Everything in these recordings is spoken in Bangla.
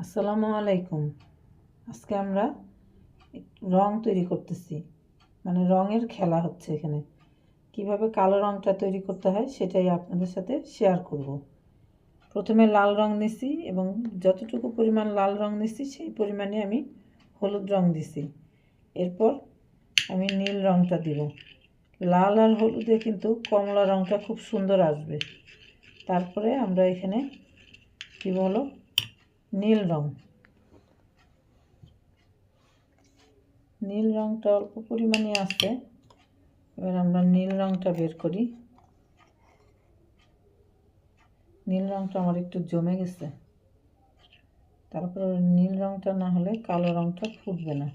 আসসালামু আলাইকুম। আজকে আমরা রং তৈরি করতেছি, মানে রঙের খেলা হচ্ছে এখানে। কিভাবে কালো রংটা তৈরি করতে হয় সেটাই আপনাদের সাথে শেয়ার করব। প্রথমে লাল রং নিছি এবং যতটুকু পরিমাণ লাল রং নিছি সেই পরিমাণে আমি হলুদ রং দিছি। এরপর আমি নীল রংটা দিব। লাল আর হলুদে কিন্তু কমলা রংটা খুব সুন্দর আসবে। তারপরে আমরা এখানে কি বলো নীল রং। নীল রংটা অল্প পরিমাণে আছে। এবার আমরা নীল রংটা বের করি। নীল রংটা আমার একটু জমে গেছে। তারপর নীল রংটা না হলে কালো রংটা ফুটবে না।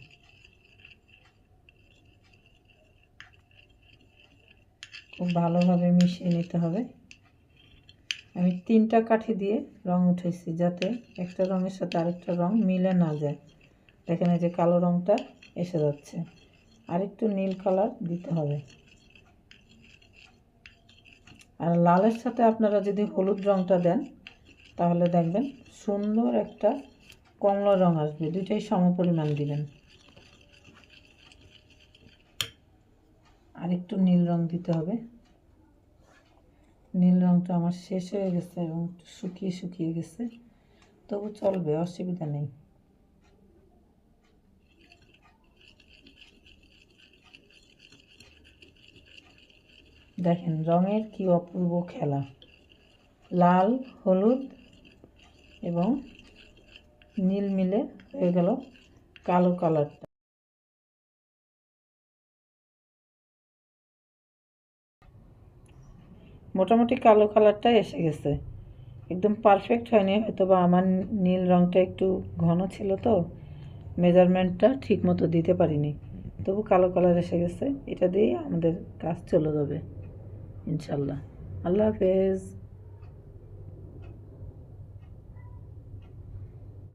খুব ভালোভাবে মিশিয়ে নিতে হবে। আমি 3টা কাঠি দিয়ে রং উঠেছি যাতে একটা রঙের সাথে আরেকটা রং মিলে না যায়। এখানে যে কালো রংটা এসে যাচ্ছে, আরেকটু নীল কালার দিতে হবে। আর লালের সাথে আপনারা যদি হলুদ রংটা দেন তাহলে দেখবেন সুন্দর একটা কমলা রং আসবে। দুইটাই সমপরিমাণ দিবেন। আরেকটু নীল রং দিতে হবে। নীল রংটা আমার শেষ হয়ে গেছে এবং শুকিয়ে শুকিয়ে গেছে, তবু চলবে, অসুবিধা নেই। দেখেন রঙের কি অপূর্ব খেলা। লাল হলুদ এবং নীল মিলে হয়ে গেল কালো কালারটা। মোটামুটি কালো কালারটা এসে গেছে, একদম পারফেক্ট হয়নি হয়তো, বা আমার নীল রংটা একটু ঘন ছিল তো মেজারমেন্টটা ঠিক মতো দিতে পারিনি, তবু কালো কালার এসে গেছে। এটা দিয়েই আমাদের কাজ চলে যাবে ইনশাল্লাহ। আল্লাহ হাফেজ।